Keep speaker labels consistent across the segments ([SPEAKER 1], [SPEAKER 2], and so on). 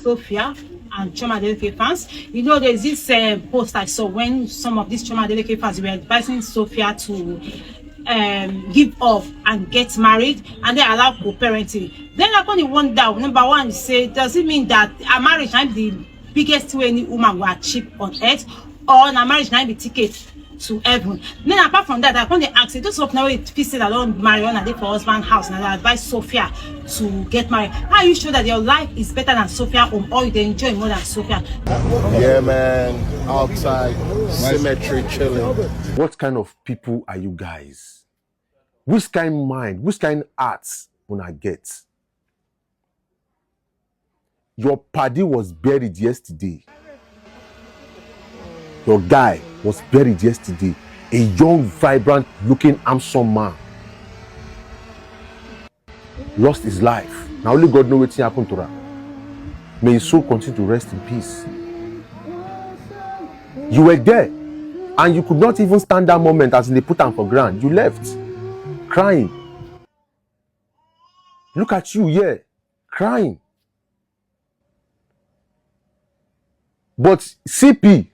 [SPEAKER 1] Sophia and Chioma Adeleke fans. You know, there's this post I saw when some of these Chioma Adeleke fans were advising Sophia to give off and get married and then allow co-parenting. Then I kind of wonder, number one, say, does it mean that a marriage might be the biggest way any woman will achieve on earth, or a marriage might be ticket to heaven? Then apart from that, I kind of ask, those of now it feels that I don't marry on a day for husband house, and I advise Sophia to get married. How are you sure that your life is better than Sophia home, or you enjoy more than Sophia?
[SPEAKER 2] Yeah, man, outside, cemetery, chilling.
[SPEAKER 3] What kind of people are you guys? Which kind of mind, which kind of arts when I get? Your paddy was buried yesterday. Your guy was buried yesterday. A young, vibrant looking handsome man lost his life. Now only God knows what happened to her. May his soul continue to rest in peace. You were there and you could not even stand that moment as they put him for ground. You left crying. Look at you here, crying. But CP,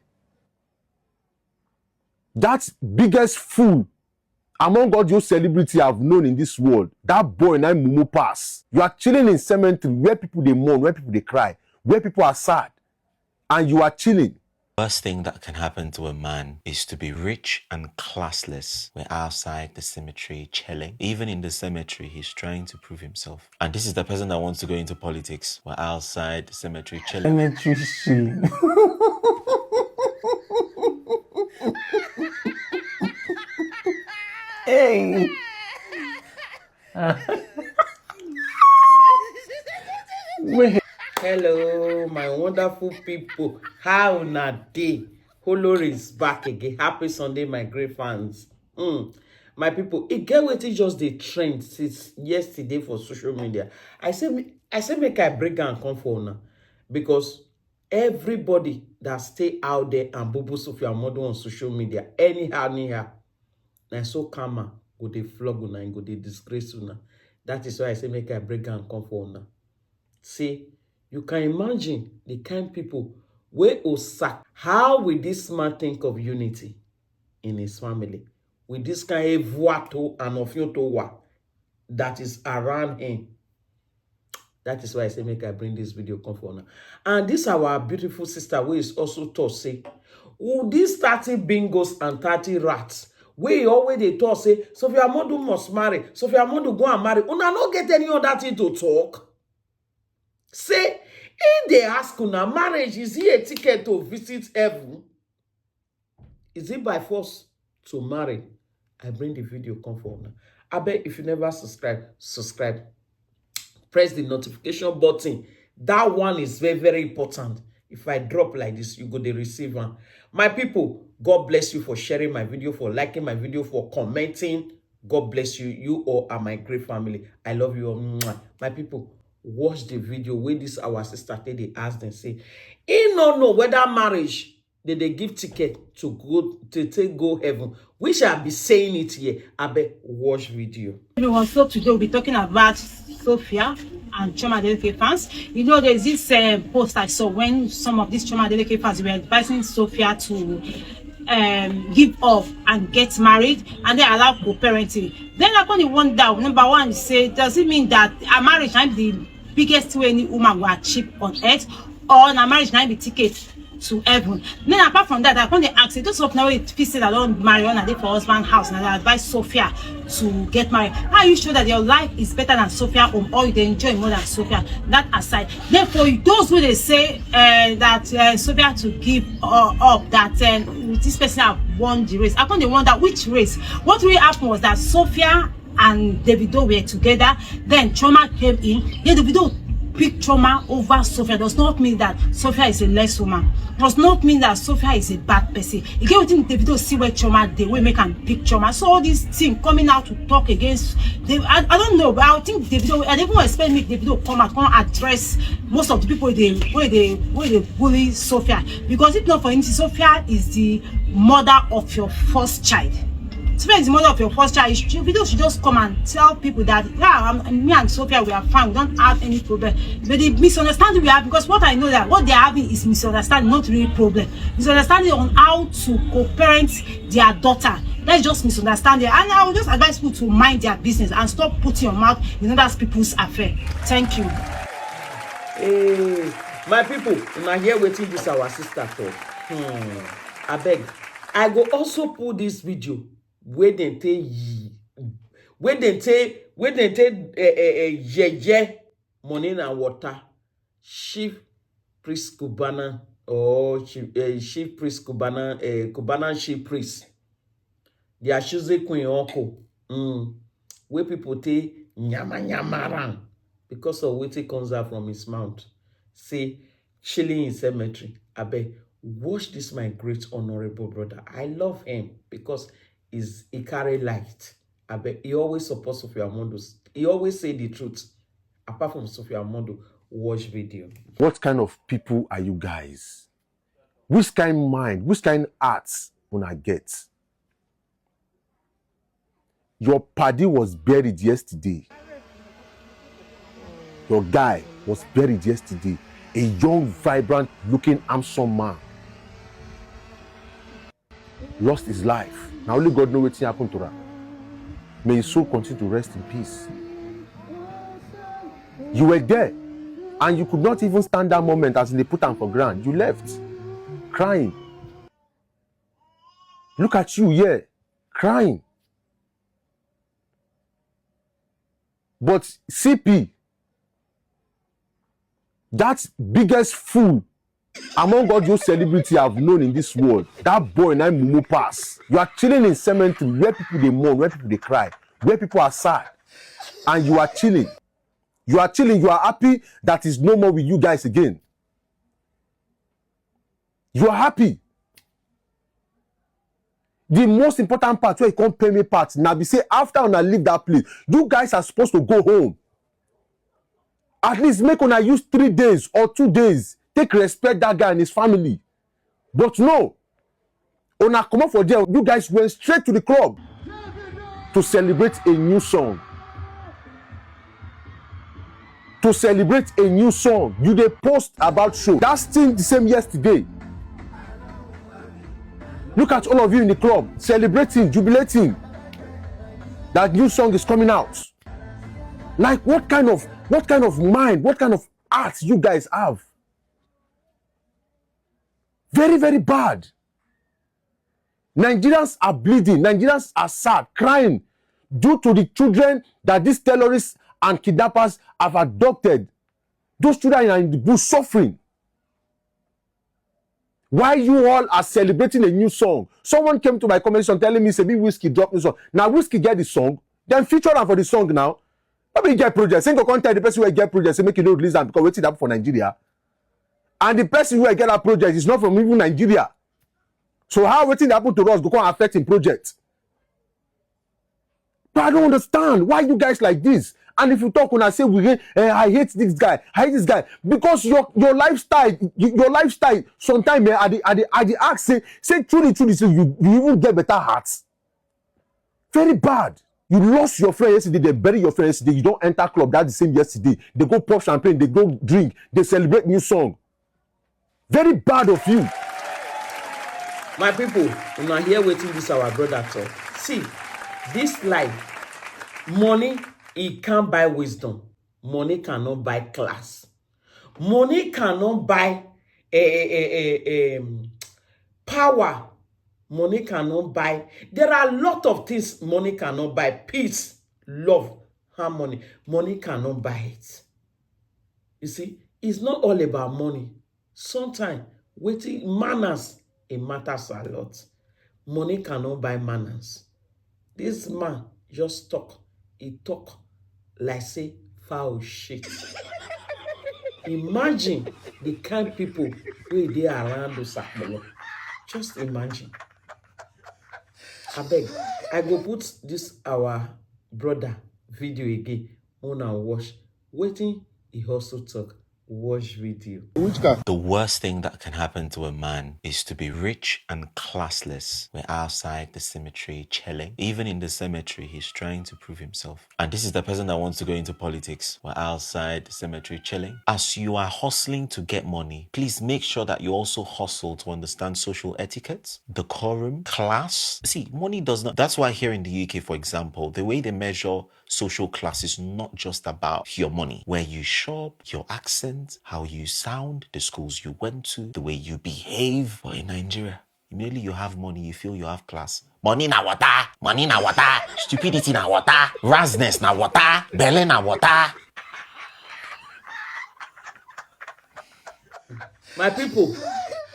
[SPEAKER 3] that biggest fool among all those celebrities I've known in this world, that boy named Momo Pass. You are chilling in cemetery where people they mourn, where people they cry, where people are sad, and you are chilling.
[SPEAKER 4] Worst thing that can happen to a man is to be rich and classless. We're outside the cemetery chilling. Even in the cemetery, he's trying to prove himself. And this is the person that wants to go into politics. We're outside the cemetery chilling.
[SPEAKER 5] Cemetery chilling. Hey. Wait.
[SPEAKER 6] Hello, my wonderful people. How na day? Holori is back again. Happy Sunday, my great fans. My people, it get wetin just the trend since yesterday for social media. I say make I break and come for now because everybody that stay out there and boo Sophia Momodu on social media anyhow, na so karma go dey flog una and go dey disgrace una. That is why I say make I break and come for now. See. You can imagine the kind of people where Osak, how will this man think of unity in his family? With this kind of Wotowoto and Ofiotowa that is around him. That is why I say make I bring this video come for now. And this our beautiful sister who is also taught say, oh, these 30 bingos and 30 rats, we always they talk say, Sophia Momodu must marry, Sophia Momodu go and marry. Una no get any other thing to talk. Say, if they ask una marriage, is he a ticket to visit heaven? Is it by force to marry? I bring the video come for now. I bet if you never subscribe. Press the notification button. That one is very, very important. If I drop like this, you go to receive one. My people, God bless you for sharing my video, for liking my video, for commenting. God bless you. You all are my great family. I love you all. My people, watch the video where this our sister they ask them say, he no know whether marriage they give ticket to go heaven. We shall be saying it here. I bet watch video.
[SPEAKER 1] Everyone, so today we'll be talking about Sophia and Chioma Adeleke fans. You know, there's this post I saw when some of these Chioma Adeleke fans were advising Sophia to give off and get married and then allow co-parenting. Then I kind of wonder, number one, say, does it mean that a marriage might be the biggest way any woman will achieve on earth, or a marriage might be ticket to heaven? Then apart from that, I kind of ask, those of now it feels that I don't marry on a day for husband house, and I advise Sophia to get married. How are you sure that your life is better than Sophia home, or you enjoy more than Sophia? That aside, then for those who they say that Sophia to give up, that this person have won the race, I kind of wonder which race. What really happened was that Sophia and Davido were together, then Chioma came in. Yeah, Davido picked Chioma over Sophia. Does not mean that Sophia is a less woman. Does not mean that Sophia is a bad person. You get within Davido see where Chioma they will make and pick Chioma. So all these things coming out to talk against I don't know, but I think Davido, I didn't expect me Davido come address most of the people where they bully Sophia. Because if not for him, Sophia is the mother of your first child. Sophia is the mother of your first child. Chivido should just come and tell people that, yeah, me and Sophia, we are fine. We don't have any problem. But the misunderstanding we have, because what I know that what they are having is misunderstanding, not really problem. Misunderstanding on how to co-parent their daughter. That's just misunderstanding. And I would just advise people to mind their business and stop putting your mouth in other people's affair. Thank you.
[SPEAKER 6] Hey, my people, now here waiting this our sister talk. I beg. I go also put this video where they take money and water. Chief Priest Cubana or Chief Priest Cubana, Cubana Chief Priest. They are choosing Queen Uncle. Where people take nyama because of what comes out from his mouth. Say chilling in cemetery. I beg. Watch this, my great honorable brother. I love him because he carry light. I bet he always supports Sophia Momodu. He always say the truth. Apart from Sophia Momodu, watch video.
[SPEAKER 3] What kind of people are you guys? Which kind mind, which kind arts una get? Your paddy was buried yesterday. Your guy was buried yesterday. A young, vibrant looking, handsome man. Lost his life. Now only God knows what happened to her. May his soul continue to rest in peace. You were there, and you could not even stand that moment as they put him for ground. You left, crying. Look at you here, crying. But CP, that biggest fool among all those celebrities I've known in this world, that boy named Momo Pass. You are chilling in cemetery where people they mourn, where people they cry, where people are sad, and you are chilling. You are chilling. You are happy that is no more with you guys again. You are happy. The most important part where you can't pay me part now be say after I leave that place, you guys are supposed to go home. At least make una use 3 days or 2 days. Take respect that guy and his family. But no. Una come up for there. You guys went straight to the club to celebrate a new song. To celebrate a new song. You dey post about show. That's still the same yesterday. Look at all of you in the club celebrating, jubilating. That new song is coming out. Like what kind of mind, what kind of art you guys have? Very, very bad. Nigerians are bleeding. Nigerians are sad, crying due to the children that these terrorists and kidnappers have adopted. Those children are in the bush suffering. Why you all are celebrating a new song? Someone came to my comment section telling me, say, Whiskey dropped the song. Now Whiskey get the song, then feature them for the song now. Maybe get project. Same go contact the person who get project, say make you don't release them because waiting up for Nigeria. And the person who get that project is not from even Nigeria. So how waiting happen to us go come affect in project? But I don't understand why you guys like this. And if you talk when I say I hate this guy, I hate this guy, because your lifestyle sometimes at the ask say truly so you even get better hearts. Very bad. You lost your friend yesterday, they bury your friend yesterday, you don't enter club, that's the same yesterday. They go pop champagne, they go drink, they celebrate new song. Very bad of you.
[SPEAKER 6] My people, you are here waiting this our brother talk. See, this life, money, it can't buy wisdom. Money cannot buy class. Money cannot buy power. Money cannot buy. There are a lot of things money cannot buy. Peace, love, harmony. Money cannot buy it. You see, it's not all about money. Sometimes waiting manners, it matters a lot. Money cannot buy manners. This man just talk. He talk like say foul shit. Imagine the kind people where they are around those people. Just imagine. I beg, I go put this our brother video again on our watch. Waiting, he also talk. Watch video.
[SPEAKER 4] The worst thing that can happen to a man is to be rich and classless. We're outside the cemetery chilling. Even in the cemetery, he's trying to prove himself. And this is the person that wants to go into politics. We're outside the cemetery chilling. As you are hustling to get money, please make sure that you also hustle to understand social etiquette, decorum, class. See, money does not... That's why here in the UK, for example, the way they measure social class is not just about your money, where you shop, your accent, how you sound, the schools you went to, the way you behave. But in Nigeria, immediately you have money, you feel you have class. Money na water, money na water, stupidity na water, rasness na water, belle na water.
[SPEAKER 6] My people,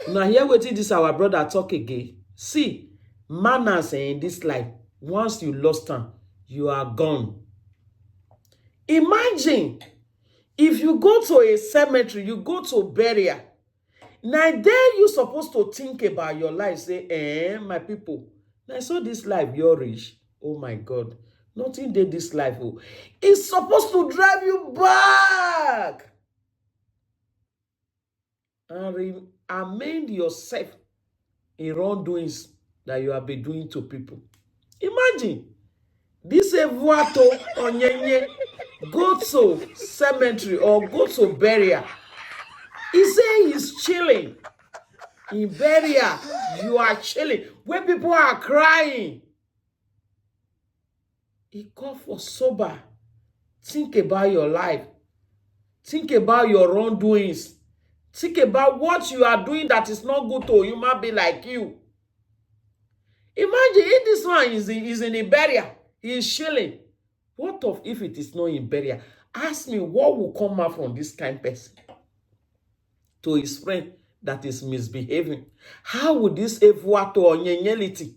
[SPEAKER 6] now here wetin this our brother talk again. See, manners in this life, once you lost them, you are gone. Imagine if you go to a cemetery, you go to burial. Now there you supposed to think about your life. Say, my people, I saw this life, you're rich. Oh my God, nothing did this life. Oh. It's supposed to drive you back. And amend yourself in wrongdoings that you have been doing to people. Imagine this Wotowoto onyenye go to cemetery or go to burial. He say he's chilling. In burial, you are chilling. When people are crying, he call for sober. Think about your life. Think about your wrongdoings. Think about what you are doing that is not good to a human being like you. Imagine if this one is in a burial, he is chilling. What of if it is not in burial? Ask me what will come out from this kind of person to his friend that is misbehaving. How would this Wotowoto or nyenyelity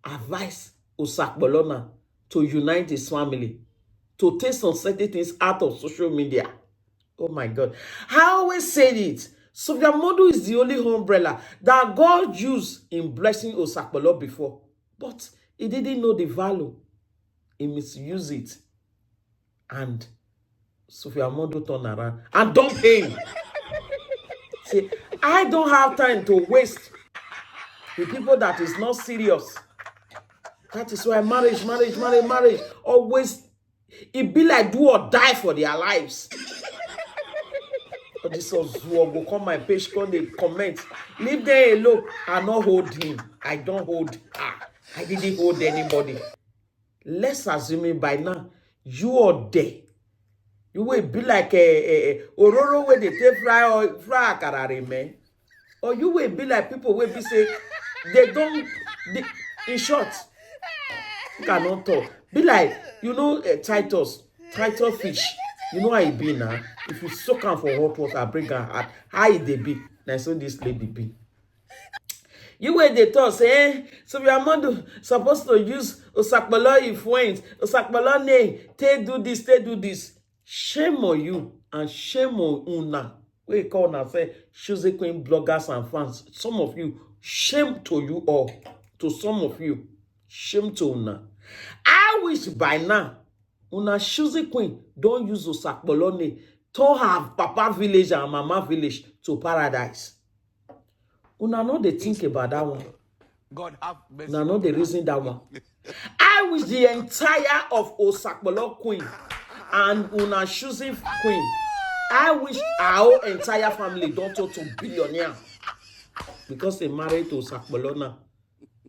[SPEAKER 6] advise Osakbolona to unite his family, to take some certain things out of social media? Oh my God. I always said it. Sophia Momodu is the only umbrella that God used in blessing Osakbolona before. But he didn't know the value. He misused it. And Sophia Momodu turned around and don't pay him. See, I don't have time to waste with people that is not serious. That is why marriage, always, it be like do or die for their lives. But this was who go come my page, come they comment. Leave them alone. I not hold him. I don't hold her. I didn't hold anybody. Let's assume it by now, you are there. You will be like a ororo where they take fry akarare, man. Or you will be like people where we say they don't. In short, you cannot talk. Be like Titus fish. You know how it be now. If you soak her for hot water, bring her out. How it they be? Now so this lady be. You wait the talk say, so we are supposed to use Osakbolona influence. Osakbolona name. They do this. Shame on you and shame on Una. We call now say Choose Queen bloggers and fans. Some of you, shame to you all. To some of you, shame to Una. I wish by now Una Choose Queen don't use Osakbolona to have Papa village and Mama village to paradise. Una know they think about that one.
[SPEAKER 2] God have mercy.
[SPEAKER 6] Una know the reason that one. I wish the entire of Osakbolona Queen and Una choosing Queen. I wish our entire family don't turn to billionaire because they married to Osakbolona.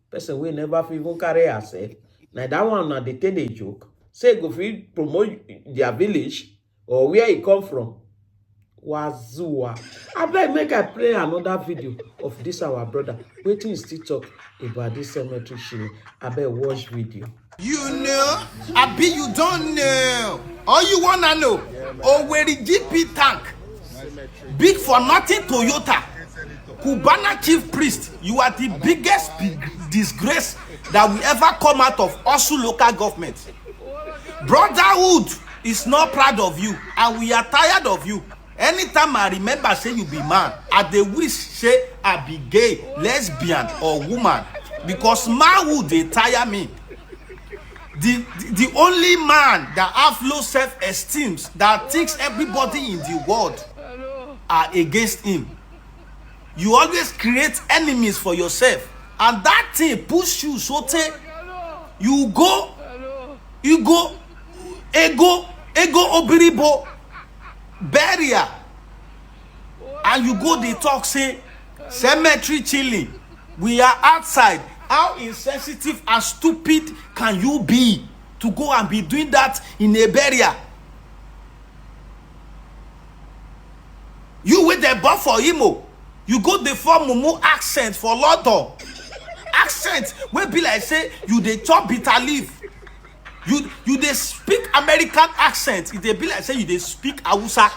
[SPEAKER 6] Person will never even carry herself. Now that one now they tell a joke. Say go fit promote their village or where he come from. Wazua. I beg make I play another video of this our brother. Waiting still talk about this cemetery shilling. I beg watch video.
[SPEAKER 7] You know, I bet you don't know. All you wanna know, where the GP tank, big for nothing Toyota, Cubana Chief Priest, you are the biggest disgrace that will ever come out of Osu local government. Brotherhood is not proud of you, and we are tired of you. Anytime I remember say you be man, I dey wish say I be gay, lesbian, or woman, because manhood dey tire me. The only man that have low self-esteem that thinks everybody in the world are against him. You always create enemies for yourself, and that thing push you so you go ego obiribo barrier, and you go dey talk say cemetery chilling, we are outside. How insensitive and stupid can you be to go and be doing that in a barrier? You with the buff for Imo, you go dey form mumu accent for London. Accent wey be like say you dey chop bitter leaf. You dey speak American accent. It dey be like say you dey speak Hausa.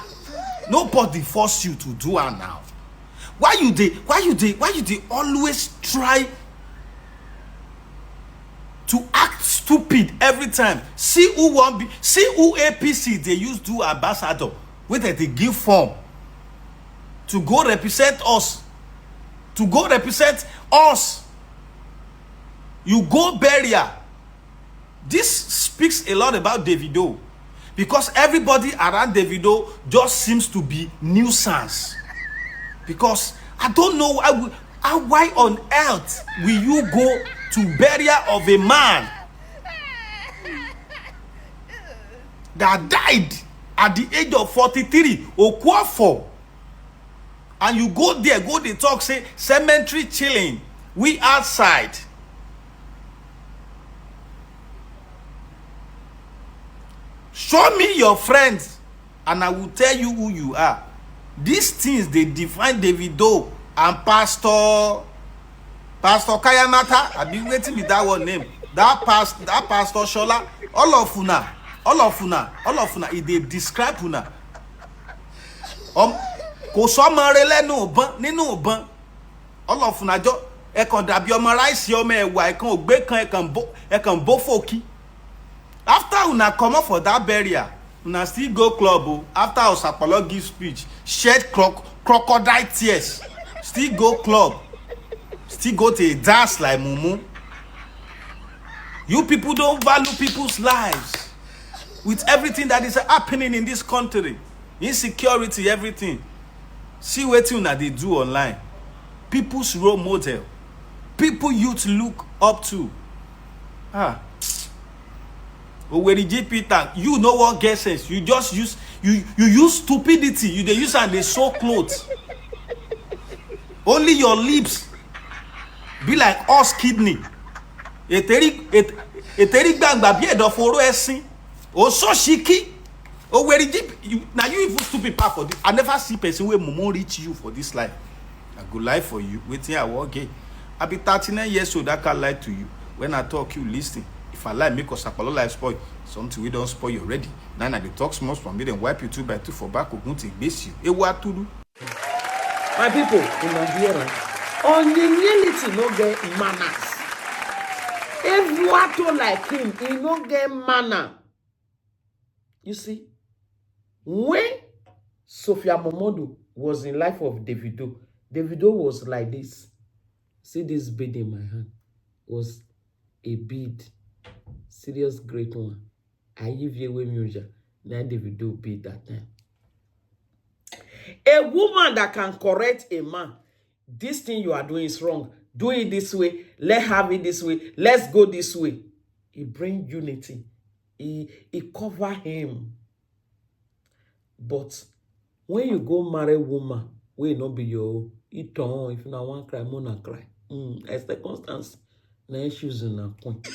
[SPEAKER 7] Nobody force you to do it now. Why you dey always try to act stupid every time? See who APC they use do ambassador, where they give form to go represent us. You go barrier. This speaks a lot about Davido, because everybody around Davido just seems to be nuisance. Because I don't know why on earth will you go to burial of a man that died at the age of 43 Okwafo, and you go there, go they talk, say cemetery chilling, we outside. Show me your friends and I will tell you who you are. These things, they define Davido and Pastor Kayamata. I've been waiting with that one name. That Pastor Shola. All of una, they describe una. Kò sọ́mọ rẹ lẹ́nu ọ̀bọ̀n nínú ọ̀bọ̀n. All of una jọ ẹ̀kan dàbí ọmọ ráìsì ọmọ ẹ̀wà ẹ̀kan ògbé kan ẹ̀kan bó fòkí. After una come up for that burial, una still go club. Oh. After Osapolo give speech, shed crocodile tears. Still go club. Still go to a dance like Mumu. You people don't value people's lives. With everything that is happening in this country, insecurity, everything. See what una they do online. People's role model. People youth look up to. Where the GP tank, you know what get sense. You just use you use stupidity. You they use and they sew clothes. Only your lips be like us kidney. Eteri gbangba bi edoforo esin. O so shiki. Oh, where the GP now you even stupid part for this. I never see person where Momo reach you for this life. A good life for you. Waiting I walk again. I be 39 years old. I can lie to you. When I talk, you listen. If I lie, make us Apollo life spoil. Something we don't spoil you already. Now I dey talk small from me, then wipe you 2 by 2 for back. We're going to base you. What to do?
[SPEAKER 6] My people in Nigeria, unanimity no get manners. Everyone like him, he no get manner. You see, when Sophia Momodu was in life of Davido, Davido was like this. See this bead in my hand was a bead, serious great one. I give you away music. Now Davido bead that time. A woman that can correct a man, this thing you are doing is wrong. Do it this way. Let's have it this way. Let's go this way. He bring unity. He cover him. But when you go marry a woman, will not be your it on. If you not want cry, mona cry. As the constance, na issues in a point.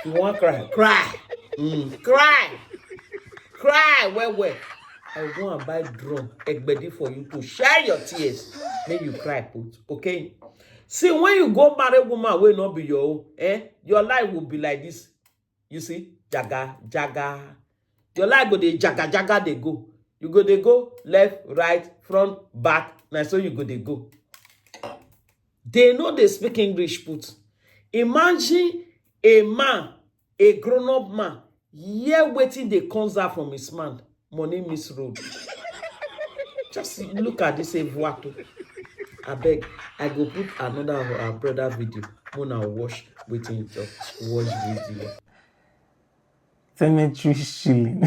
[SPEAKER 6] You want cry, cry. Cry. Where? I go and buy drum, egbedi for you to share your tears. Make you cry, put. Okay. See, when you go marry a woman, will not be your your life will be like this. You see, jaga. Your life go dey jaga they go. You go they go left, right, front, back. Now so you go they go. They know they speak English. Put. Imagine a man, a grown-up man, here waiting they comes out from his man. Money miss road. Just look at this Wotowoto. I beg, I go put another brother video. Mona wash waiting to watch video.
[SPEAKER 5] Cemetery chilling.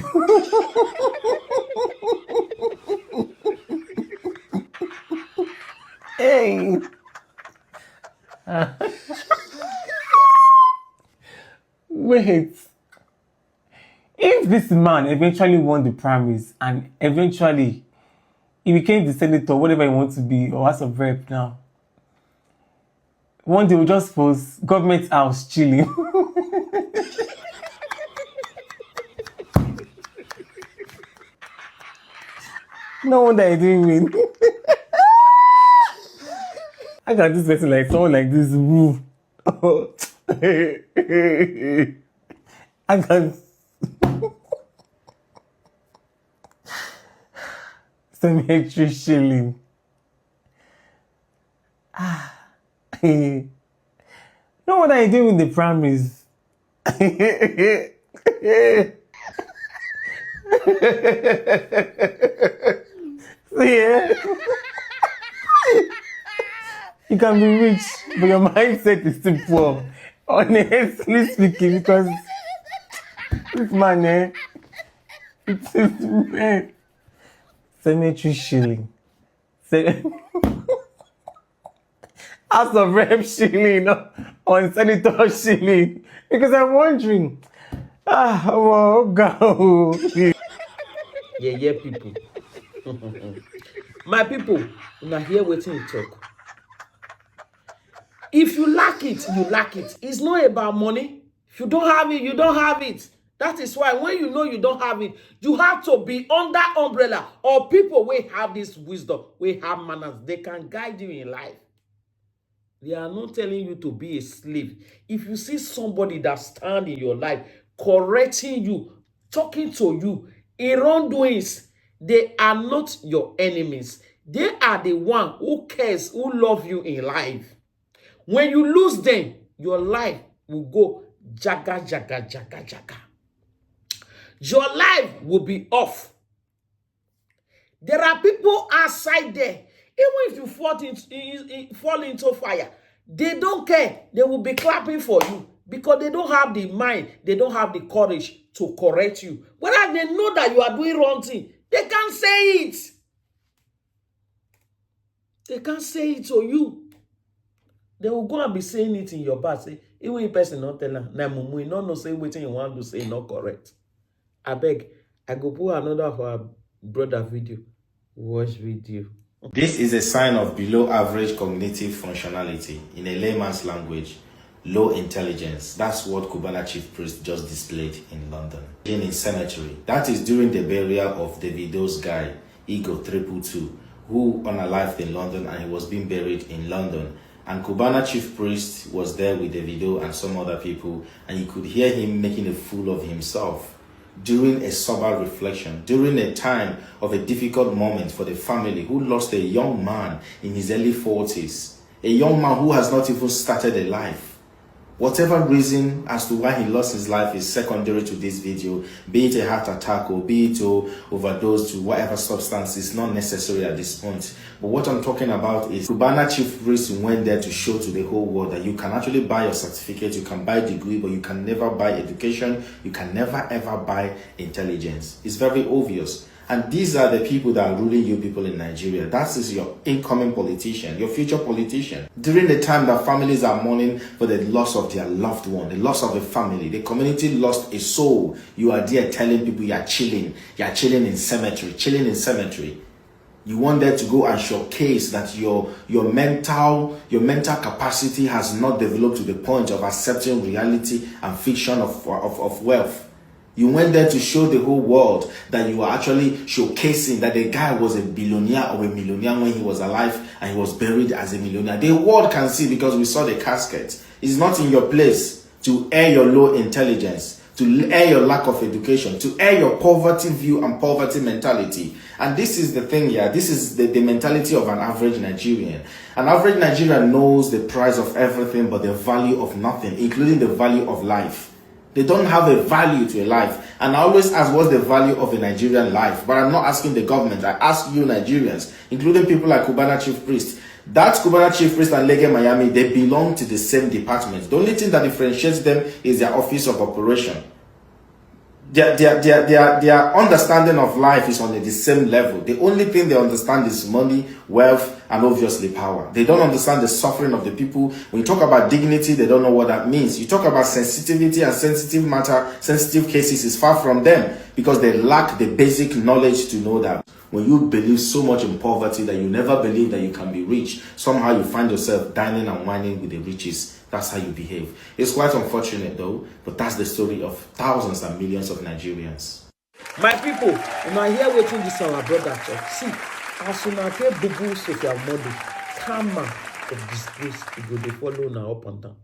[SPEAKER 5] Hey. Wait. If this man eventually won the primaries and eventually he became the senator, whatever he wants to be, or House of Rep now, one day we'll just post government house chilling. No wonder he didn't win. I got this person like someone like this. Woo. I got cemetery shilling. No wonder he didn't win the primaries. Yeah. You can be rich, but your mindset is still poor. Honestly speaking, because this man, it's man. Cemetery shilling. House of Rep shilling on Senator shilling. Because I'm wondering, oh, go.
[SPEAKER 6] Yeah, people. My people, now hear wetin you talk. If you lack it, you lack it. It's not about money. If you don't have it, you don't have it. That is why when you know you don't have it, you have to be under umbrella or people will have this wisdom, will have manners. They can guide you in life. They are not telling you to be a slave. If you see somebody that stands in your life, correcting you, talking to you, in wrongdoings, they are not your enemies. They are the one who cares, who love you in life. When you lose them, your life will go jaga, jaga, jaga, jaga. Your life will be off. There are people outside there. Even if you fall into fire, they don't care. They will be clapping for you because they don't have the mind. They don't have the courage to correct you. Whether they know that you are doing wrong thing, they can't say it. They can't say it to you. They will go and be saying it in your back. Say, even if person not tell her, na mumu, no say wetin you want to say, not correct. I beg, I go put another of our brother video. Watch video.
[SPEAKER 8] This is a sign of below average cognitive functionality. In a layman's language, low intelligence. That's what Cubana Chief Priest just displayed in London. In cemetery. That is during the burial of Davido's guy, Ego 222, who unalived in London and he was being buried in London. And Cubana Chief Priest was there with Davido and some other people, and you could hear him making a fool of himself during a sober reflection, during a time of a difficult moment for the family who lost a young man in his early 40s, a young man who has not even started a life. Whatever reason as to why he lost his life is secondary to this video, be it a heart attack or be it to overdose to whatever substance, is not necessary at this point. But what I'm talking about is Cubana Chief Priest went there to show to the whole world that you can actually buy your certificate, you can buy a degree, but you can never buy education, you can never ever buy intelligence. It's very obvious. And these are the people that are ruling you people in Nigeria. That is your incoming politician, your future politician. During the time that families are mourning for the loss of their loved one, the loss of a family, the community lost a soul, you are there telling people you are chilling in cemetery, chilling in cemetery. You want them to go and showcase that your mental capacity has not developed to the point of accepting reality and fiction of wealth. You went there to show the whole world that you are actually showcasing that the guy was a billionaire or a millionaire when he was alive and he was buried as a millionaire. The world can see because we saw the casket. It's not in your place to air your low intelligence, to air your lack of education, to air your poverty view and poverty mentality. And this is the thing here. This is the mentality of an average Nigerian. An average Nigerian knows the price of everything but the value of nothing, including the value of life. They don't have a value to a life. And I always ask, what's the value of a Nigerian life? But I'm not asking the government. I ask you Nigerians, including people like Cubana Chief Priest. That Cubana Chief Priest and Lege Miami, they belong to the same department. The only thing that differentiates them is their office of operation. Their understanding of life is on the same level. The only thing they understand is money, wealth, and obviously power. They don't understand the suffering of the people. When you talk about dignity, they don't know what that means. You talk about sensitivity and sensitive matter, sensitive cases is far from them because they lack the basic knowledge to know that when you believe so much in poverty that you never believe that you can be rich, somehow you find yourself dining and whining with the riches. That's how you behave. It's quite unfortunate though, but that's the story of thousands and millions of Nigerians.
[SPEAKER 6] My people, when I hear wetin this our brother talk, see, as una take bubu Sophia Momodu, karma of disgrace, e go dey follow una up and down.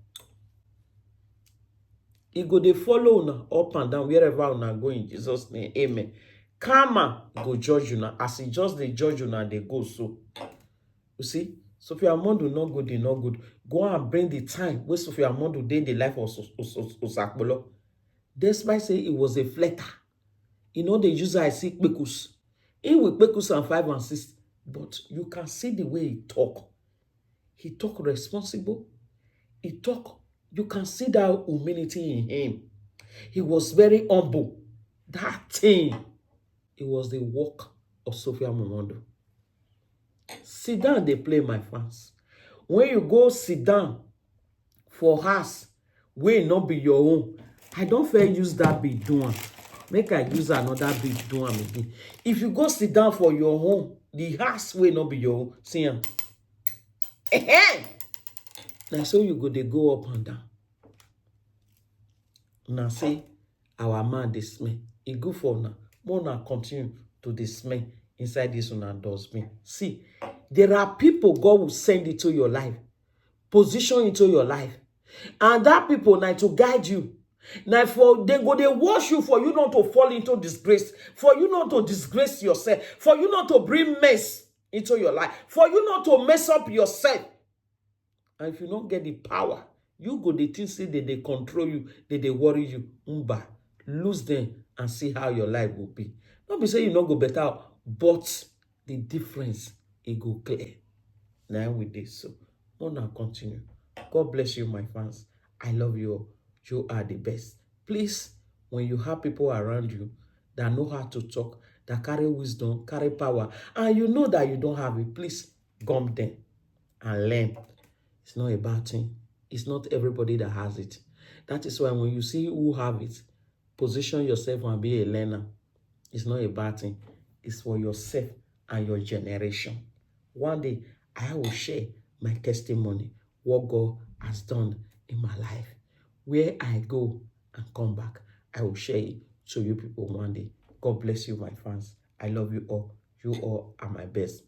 [SPEAKER 6] E go dey follow una up and down wherever una go in Jesus' name. Amen. Karma go judge una as e just dey judge una dey go so. You see, Sophia Momodu no good, e no good. Go and bring the time where Sophia Momodu dey in the life of Osakpolo. Despite say it was a flatter. You know, they use I see Kpekus. He with Kpekus and 5 and 6. But you can see the way he talk. He talk responsible. He talk. You can see that humility in him. He was very humble. That thing, it was the work of Sophia Momodu. Sit down, they play, my fans. When you go sit down for house, will not be your own. I don't fair use that big doing. Make I use another big do am again. If you go sit down for your home, the house will not be your own. See him. Now so you go they go up and down. Now say our man dey smell. It good for now. More now continue to dey smell inside this one and dustbin. See, there are people God will send into your life, position into your life, and that people now to guide you. Now, for they go, they wash you for you not to fall into disgrace, for you not to disgrace yourself, for you not to bring mess into your life, for you not to mess up yourself. And if you don't get the power, you go the things say that they control you, that they worry you. Lose them and see how your life will be. Not be say you not go better, but the difference it go clear. Now with this, so now continue. God bless you, my fans. I love you all. You are the best. Please, when you have people around you that know how to talk, that carry wisdom, carry power, and you know that you don't have it, please gum them and learn. It's not a bad thing. It's not everybody that has it. That is why when you see who have it, position yourself and be a learner. It's not a bad thing. It's for yourself and your generation. One day, I will share my testimony, what God has done in my life. Where I go and come back, I will share it to you people one day. God bless you, my fans. I love you all. You all are my best.